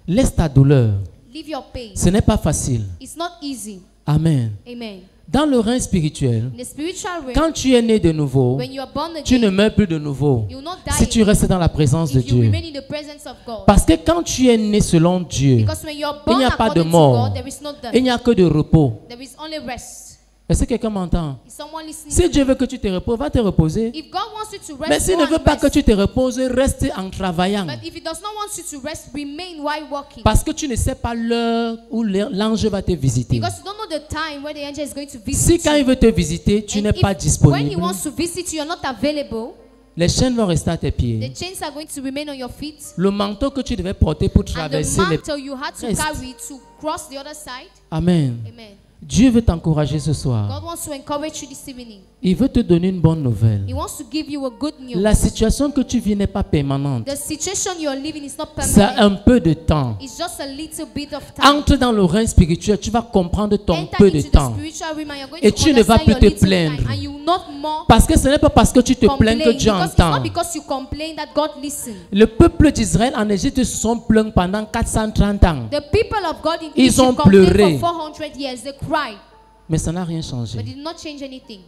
Laisse ta douleur. Leave your pain. Ce n'est pas facile. It's not easy. Amen. Amen. Dans le règne spirituel, In the spiritual realm, quand tu es né de nouveau, when you are born tu ne again, meurs plus de nouveau you will not die si tu restes dans la présence de if you Dieu. remain in the presence of God. Parce que quand tu es né selon Dieu, Because when you are il born n'y a pas de according to mort. God, there is no il death. n'y a que de repos. There is only rest. Est-ce que quelqu'un m'entend? Is someone listening? Si Dieu veut que tu te reposes, va te reposer. If God wants you to rest, Mais s'il go ne veut and pas rest. que tu te reposes, reste en travaillant. But if He does not want you to rest, remain while walking. Parce que tu ne sais pas l'heure où l'ange va te visiter. Because you don't know the time where the angel is going to Si visit quand you. il veut te visiter, tu And n'es if pas when He disponible, wants to visit you, you're not available, les chaînes vont rester à tes the pieds. chains are going to remain on your feet. Le manteau que tu devais porter pour And the traverser les... mantle you had to Reste. carry to cross the other side. Amen. Amen. Dieu veut t'encourager ce soir. God wants to encourage you this evening. Il veut te donner une bonne He nouvelle. wants to give you a good news. La situation que tu vis n'est pas permanente. The situation you're living is not C'est permanent. un peu de temps. It's just a little bit of time. Entre dans le règne spirituel, tu vas comprendre ton Enter peu de into the temps. spiritual realm and you're going Et to tu ne vas understand plus your te little plaindre. time, and you will not more Parce que ce n'est pas parce que tu te plains complain, que Dieu because it's not entend. because you complain that God listens. Le peuple d'Israël en Égypte se sont plaints pendant 430 ans. The people of God in Ils Egypt ont complained pleuré. for 400 years. They cried, Mais ça n'a rien changé. but it did not change anything.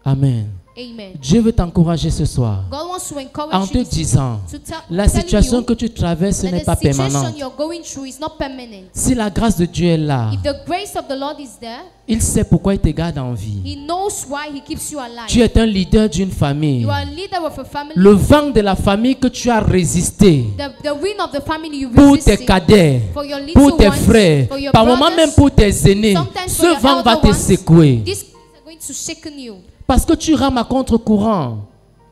Amen. Amen. Dieu veut t'encourager ce soir God wants to encourage en you te disant, la situation que tu traverses n'est pas permanente. you're going through is not permanent. Si la grâce de Dieu est là, If the grace of the Lord is there, il sait pourquoi il te garde en vie. He knows why He keeps you alive. Tu es un leader d'une famille. You are a leader of a family. Le vent de la famille que tu as résisté The wind of the family you pour tes resisted, cadets, for your little pour tes ones, frères, for your par moments brothers, même pour tes aînés, sometimes for ce your vent va elder te ones, secouer. these winds are going to shaken you Parce que tu rames à contre-courant.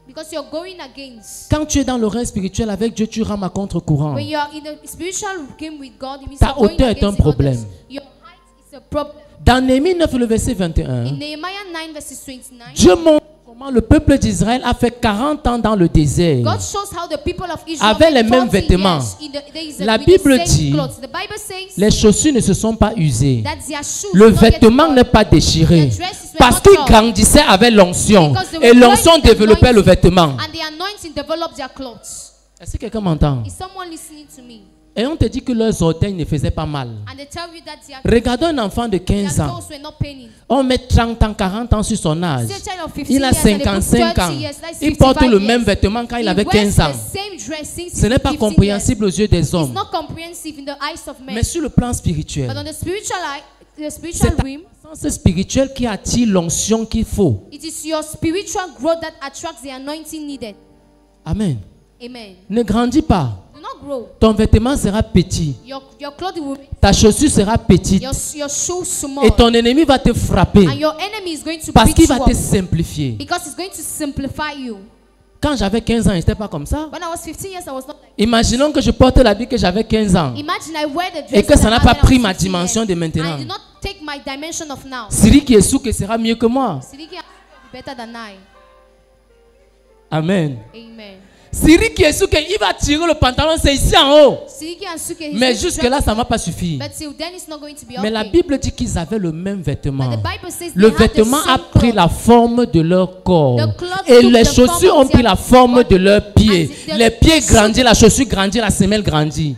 because you're going against. Quand tu es dans le règne spirituel avec Dieu, tu rames à contre-courant. When you are in a spiritual game with God, it means Ta you're going hauteur est un against the problème. others. Your height is a problem. Dans Néhémie 9, le verset In 21, Nehemiah 9 verses 29, Dieu montre comment le peuple d'Israël a fait 40 ans dans le désert. God shows how the people of Israel Avec les made mêmes 40 vêtements. years in the desert La with the Bible same dit, clothes. The Bible says les chaussures ne se sont pas usées. that their shoes Le will not get vêtement torn. n'est pas déchiré. Their dresses were Parce not qu'il torn. grandissait avec l'onction. Because they Et were l'onction growing in développait le anointing. vêtement. And the anointing developed their clothes. Est-ce que quelqu'un m'entend? Is someone listening to me? Et on te dit que leurs orteils ne faisaient pas mal. And they tell you that their Regardons un enfant de 15 ans. toes were not paining. On met 30 ans, 40 ans sur son âge. See a child of 15 Il a years and they put 55 30 ans. years, that's Il porte 55 le même years. vêtement quand il He avait wears 15 ans. the same dress since Ce n'est pas 15 compréhensible aux yeux des years. It's hommes. not comprehensive in the eyes of men. Mais sur le plan But spirituel, on the spiritual c'est ta realm, puissance spirituelle qui attire l'onction qu'il faut. it is your spiritual growth that attracts the anointing needed. Amen. Amen. Ne grandis pas. Do not grow. Ton vêtement sera petit. Your clothing will Ta chaussure sera petite. your shoes small. Et ton ennemi va te frapper. And your enemy is going to Parce beat qu'il you va te up. simplifier. Because it's going to simplify you. Quand j'avais 15 ans, il n'était pas comme ça. When I was 15 years, I was not like Imaginons que je porte l'habit que j'avais 15 ans. Imagine I wear the dress Et que that ça I n'a had pas when I pris was ma 15 dimension de years. maintenant. I did not take my dimension of now. Siri qui est sous que sera mieux que moi. Siliki is better than I. Amen. Amen. Siri qui est sous qu'il va tirer le pantalon, c'est ici en haut. Siliki and Suke, he's Mais going to jusque-là, dress ça ne it, va pas suffire. but till then it's not going to be Mais la okay. Bible dit qu'ils avaient le même vêtement. But the Bible says Le they had the vêtement a same pris cloth. la forme de leur corps. The cloth Et took les the chaussures form ont of pris their la forme de leurs pieds. And the Les pieds shoes- grandissent, la chaussure grandit, la semelle grandit.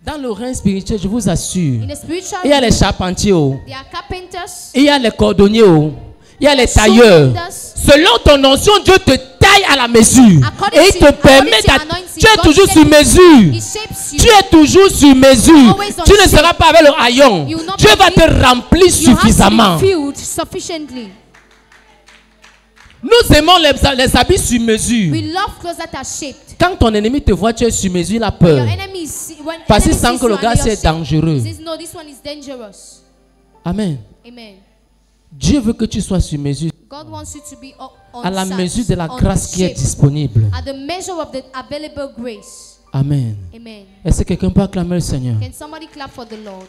Dans le règne spirituel, je vous assure, In the spiritual il y a les realm, charpentiers, they are carpenters, il y a les cordonniers, il y a les shoe tailleurs. menders. Selon ton onction, Dieu te taille à la mesure. According Et il te to- permet according to d'être. anointing, Tu es God toujours shapes sur you. mesure. He shapes you. Tu es toujours sur mesure. Always on Tu ne shape. seras pas avec le haillon. You will not Dieu be va te filled. remplir You have suffisamment. to be filled sufficiently. Nous aimons les habits sur mesure. We love clothes that are shaped. Quand ton ennemi te voit, tu es sur mesure, il a Your peur. enemy is when Parce qu'il enemy sent sees que le you gars and you're c'est shaped, dangereux. he says, no, this one is dangerous. Amen. Amen. Dieu veut que tu sois sur mesure. God wants you to be on À la size, mesure de la on grâce qui est shape, disponible. at the measure of the available grace. Amen. Amen. Est-ce que quelqu'un peut acclamer le Seigneur? Can somebody clap for the Lord?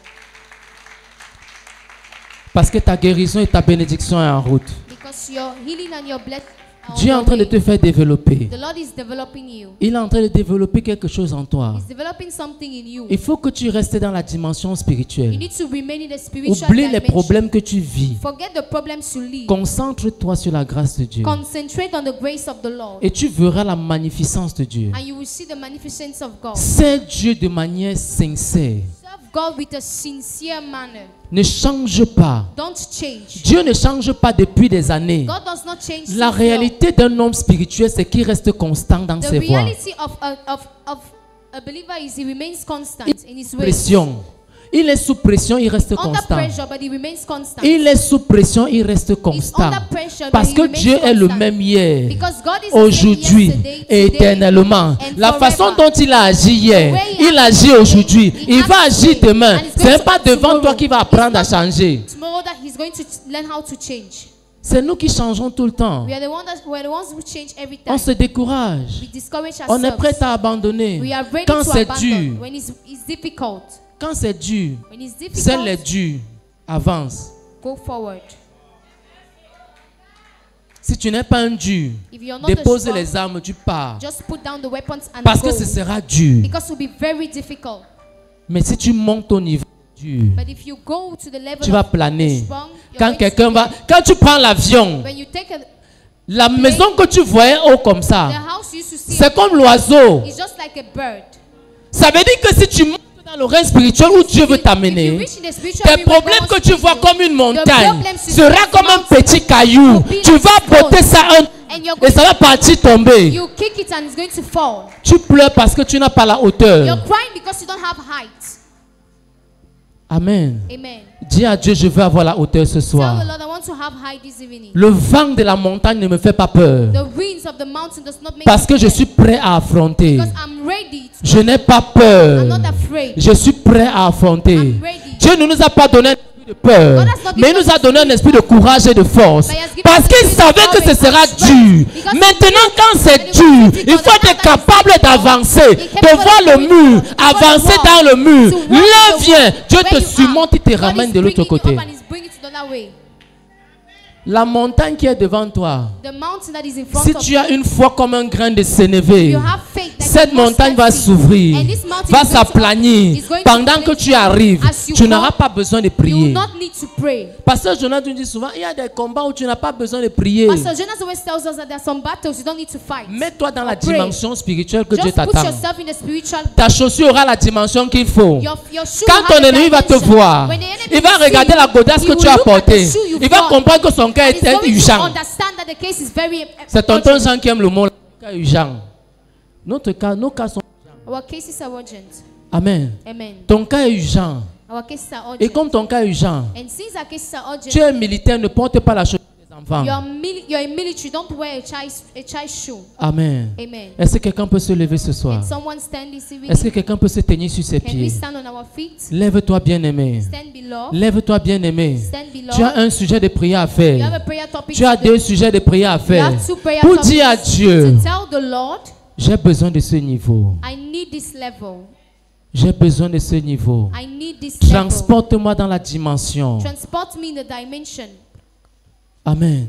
Parce que ta guérison et ta bénédiction est en route. Because your healing and your blessing are on Dieu est en the train de way. te faire développer. The Lord is developing you. Il est en train de développer quelque chose en toi. He's developing something in you. Il faut que tu restes dans la dimension You spirituelle. need to remain in the spiritual Oublie les dimension. problèmes que tu vis. Forget the problems you live. Concentre-toi sur la grâce de Dieu. Concentrate on the grace of the Lord. Et tu verras la magnificence de Dieu. And you will see the magnificence of God. Sers Dieu de manière sincère. Serve God with a sincere manner. Ne change pas. Don't change. Dieu ne change pas depuis des années. God does not change. La since réalité d'un homme spirituel, c'est qu'il reste constant dans the ses voies. reality of a believer is he remains constant in his ways. Pression. Il est sous pression, il reste Under constant. pressure, but he remains constant. Il est sous pression, il reste He's constant. under pressure, Parce but he que remains Dieu est le constant. même hier, Because God is the same aujourd'hui yesterday, et today, éternellement. and La forever. façon dont il a agi hier, The way he il acted agit aujourd'hui, today, il he va acts agir today, demain. and he's Ce going n'est to pas act devant toi tomorrow. qu'il va apprendre à changer. Tomorrow that he's going to learn how to change. C'est nous qui changeons tout le temps. We are the ones who change every On time. se décourage. We discourage On est ourselves. prêt à abandonner. We are ready Quand to c'est abandon dur, when it's difficult. quand c'est dur, When it's celle est difficult, dure, avance. go forward. Si tu n'es pas un dur, If you're not dépose a strong, les armes, tu pars. just put down the weapons and Parce go. que ce sera dur. Because it will be very difficult. Mais si tu montes au niveau dur, But if you go to the level tu vas of planer. strong, you're Quand going to quelqu'un be va, there. quand tu prends l'avion, When you take la maison que tu voyais haut comme the ça, house you used to see, c'est comme l'oiseau. it's just like a bird. Ça veut dire que si tu montes dans dans le règne spirituel où Dieu veut t'amener, tes problèmes que tu vois comme une montagne sera comme un petit caillou. Tu vas botter ça et ça va partir tomber. You kick it and it's going to fall. Tu pleures parce que tu n'as pas la hauteur. You're crying because you don't have height. Amen. Amen. Dis à Dieu, je veux avoir la hauteur ce Tell soir. the Lord, I want to have height this evening. Le vent de la montagne ne me fait pas peur. The winds of the mountain does not make Parce que me je afraid. suis prêt à affronter. Because I'm ready to. Je n'ai pas peur. I'm not afraid. Je suis prêt à affronter. I'm ready. Dieu ne nous a pas donné un esprit de peur, mais il nous a donné un esprit de courage et de force. Parce qu'il savait que ce sera dur. Maintenant, quand c'est dur, il faut être capable d'avancer, de voir le mur, avancer dans le mur. L'un vient, Dieu te surmonte, il te God ramène is de l'autre bringing you côté. up and he's bringing you to the other way. La montagne qui est devant toi, The mountain that is in front si of tu as une foi comme un grain de sénévé, you have faith that cette you must montagne va succeed. s'ouvrir, And this mountain va is going to s'aplanir. is going to Pendant que place tu arrives, as you tu n'auras walk, pas besoin de You will prier. not need to pray. Pasteur Jonathan nous dit souvent, il y a des combats où tu n'as pas besoin de prier. Pastor Jonas always tells us that there are some battles you don't need to fight. Mets-toi dans la Or pray. dimension spirituelle que Dieu Just put t'attend. yourself in the spiritual. Ta chaussure aura la dimension qu'il faut. Your shoe Quand will ton have a ennemi va te dimension. voir, When the enemy il va will see regarder you, la godasse he que will tu as look at the portée. shoe you've Il va got. comprendre que son cœur And he's est going to urgent. understand that the case is very C'est tonton urgent. Jean qui aime le mot, cas urgent. Nos cas sont... Our cases are urgent. Amen. Amen. Ton cas est urgent. Our cases are urgent. Et comme ton cas est urgent, And since our cases are urgent, tu es militaire, ne porte pas la chaussure des enfants. you're in military, don't wear a child's shoe. Amen. Amen. Est-ce que quelqu'un peut se lever ce soir? Can someone stand this evening? Est-ce que quelqu'un peut se tenir sur ses Can we pieds? stand on our feet? Lève-toi, bien-aimé. Stand below. Lève-toi, bien-aimé. Stand below. Tu as un sujet de prière à You have faire. a prayer topic. Tu as today. deux sujets de prière à faire. You have two prayer Pour topics dire à Dieu, to tell the Lord, j'ai besoin de ce niveau. I need this level. J'ai besoin de ce niveau. I need this level. Transporte-moi dans la dimension. Transport me in the dimension. Amen.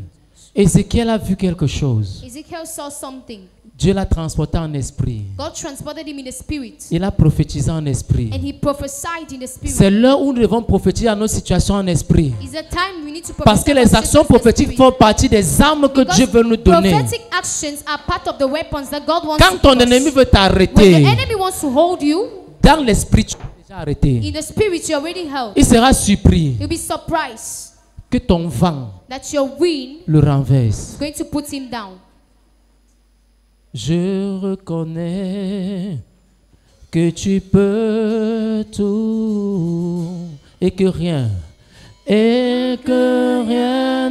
Ézéchiel a vu quelque chose. Ezekiel saw something. Dieu l'a transporté en esprit. God transported him in the spirit. Il a prophétisé en esprit. And he prophesied in the spirit. C'est l'heure où nous devons prophétiser à nos situations en esprit. It's a time we need to Parce que prophesy les our actions situations in the prophétiques spirit. font partie des armes que Because Dieu veut nous donner. prophetic actions are part of the weapons that God wants Quand to ton give us. ennemi veut When the t'arrêter, enemy wants to hold you, dans l'esprit, tu es déjà arrêté. in the spirit you're already held. Il sera surpris You'll be surprised que ton vent that your wind le renverse. is going to put him down. Je reconnais que tu peux tout et que rien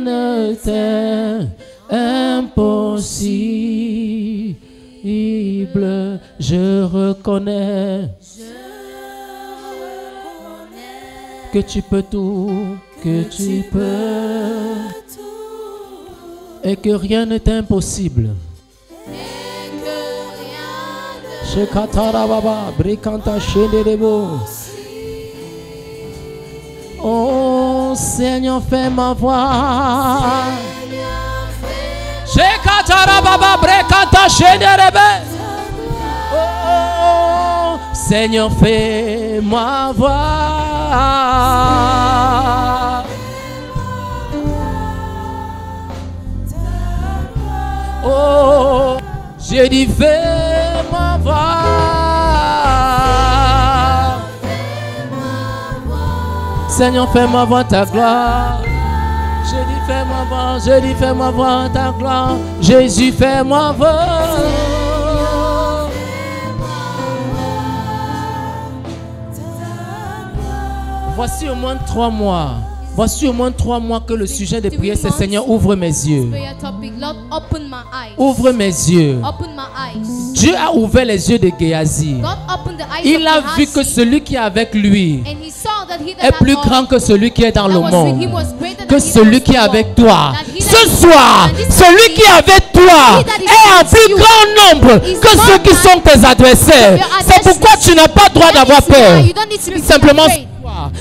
ne t'est impossible. Je reconnais que tu peux tout, que tu peux et que rien n'est impossible. Oh Seigneur, fais ma voix. Oh Seigneur, fais ma voix. Oh, j'ai dit fais ma voix. Seigneur, fais-moi voir ta gloire. J'ai dit fais-moi voir, j'ai dit fais-moi voir ta gloire. Jésus, fais-moi voir. Voici au moins 3 mois. Voici au moins 3 mois que le sujet de prière, c'est Seigneur, ouvre mes yeux. Prayer topic, Lord, open my eyes. Ouvre mes yeux. Open my eyes. Dieu a ouvert les yeux de Géasi. God opened the eyes Il of a vu Gehazi, que celui qui est avec lui and he saw that he that est had plus all grand que celui qui est dans le that was with monde. him was greater than Que he celui that qui est was avec with toi. God. That he Ce that is soir, with you, and this celui evening, qui est avec toi he that is est en with plus you grand nombre is que more ceux qui than sont tes adversaires. your C'est pourquoi tu n'as pas droit That d'avoir is why peur. you don't need to be Simplement, afraid.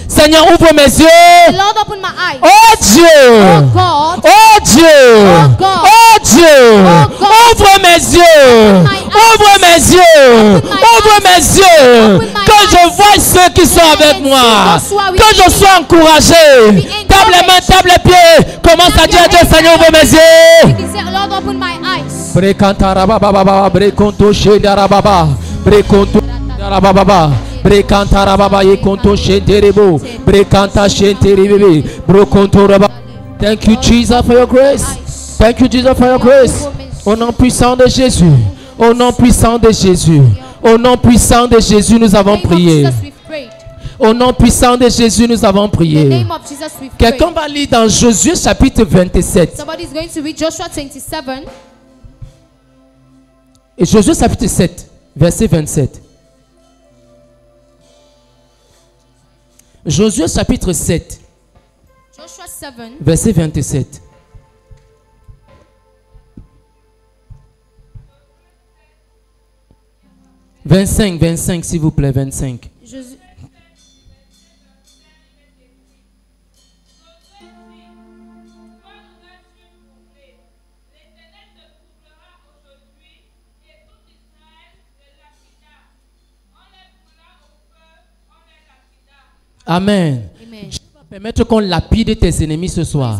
Seigneur, ouvre mes yeux. Lord, open my eyes. Oh Dieu. Oh God. Oh Dieu. Oh God. Oh Dieu. Oh God. Ouvre mes yeux. my eyes. Ouvre mes yeux. Open my Ouvre eyes. mes yeux. Open my Que je eyes. voie ceux qui sont That I avec can moi. see those who are with Que je me. sois encouragé. Be Tape les mains, tape les pieds. Commence à dire à Dieu, Seigneur, ouvre mes You yeux. can say, Lord, open my eyes. Brekantarababa, brekonto shedarababa, brekonto shedarababa. Brekanta baba ye konto shenterebo. Brekanta shenterebe. Brokonto raba. Thank you Jesus for your grace. Thank you Jesus for your grace. Au nom puissant de Jésus. Au nom puissant de Jésus. Au nom puissant de Jésus, nous avons prié. Au nom puissant de Jésus, nous avons prié. Quelqu'un va lire dans Josué chapitre 27. Somebody is going to read Joshua 27. Et Josué chapitre 7, verset 27. Josué chapitre 7, Joshua 7. verset 27. « 25, s'il vous plaît, 25. Amen. Je vais permettre qu'on lapide tes ennemis ce soir.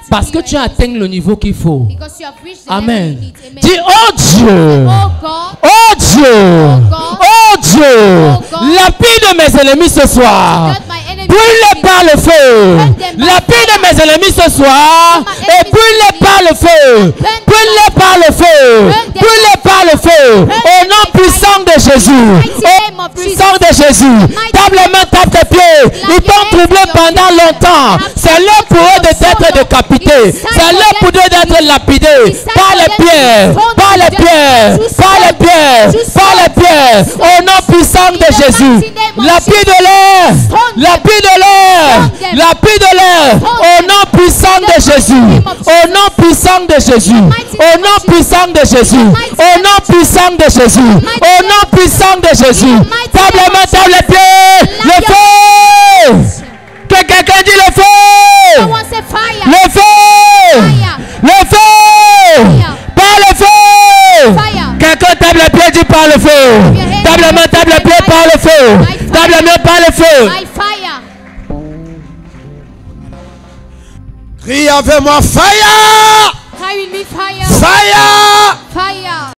Parce que tu as atteint le niveau qu'il faut. Amen. Dis, oh Dieu, oh Dieu, oh Dieu, lapide mes ennemis ce soir. Brûle-les par le feu. Lapide mes ennemis ce soir. Et brûle-les par le feu. Brûle-les par le feu. Brûle-les par le feu. Au nom puissant de Jésus. Au nom puissant de Jésus. Tape les mains, tape tes pieds. Ils t'ont troublé pendant longtemps. C'est l'heure pour eux d'être décapités. C'est l'heure pour eux d'être lapidés. Par les pierres. Par les pierres. Par les pierres. Par les pierres. Au nom puissant de Jésus. Lapide-les. Lapide-les. Lapide-les. Au nom puissant de Jésus. Au nom puissant de Jésus. Au nom puissant de Jésus. Au nom puissant de Jésus. Au nom puissant de Jésus. Tape les mains, tape les pieds. Le feu. Que quelqu'un dit le feu. Le feu. Le feu. Par le feu. Quelqu'un tape les pieds, dit par le feu. Tape les mains, tape les pieds, par le feu. Tape les mains, par le feu. Crie avec moi, fire! Fire!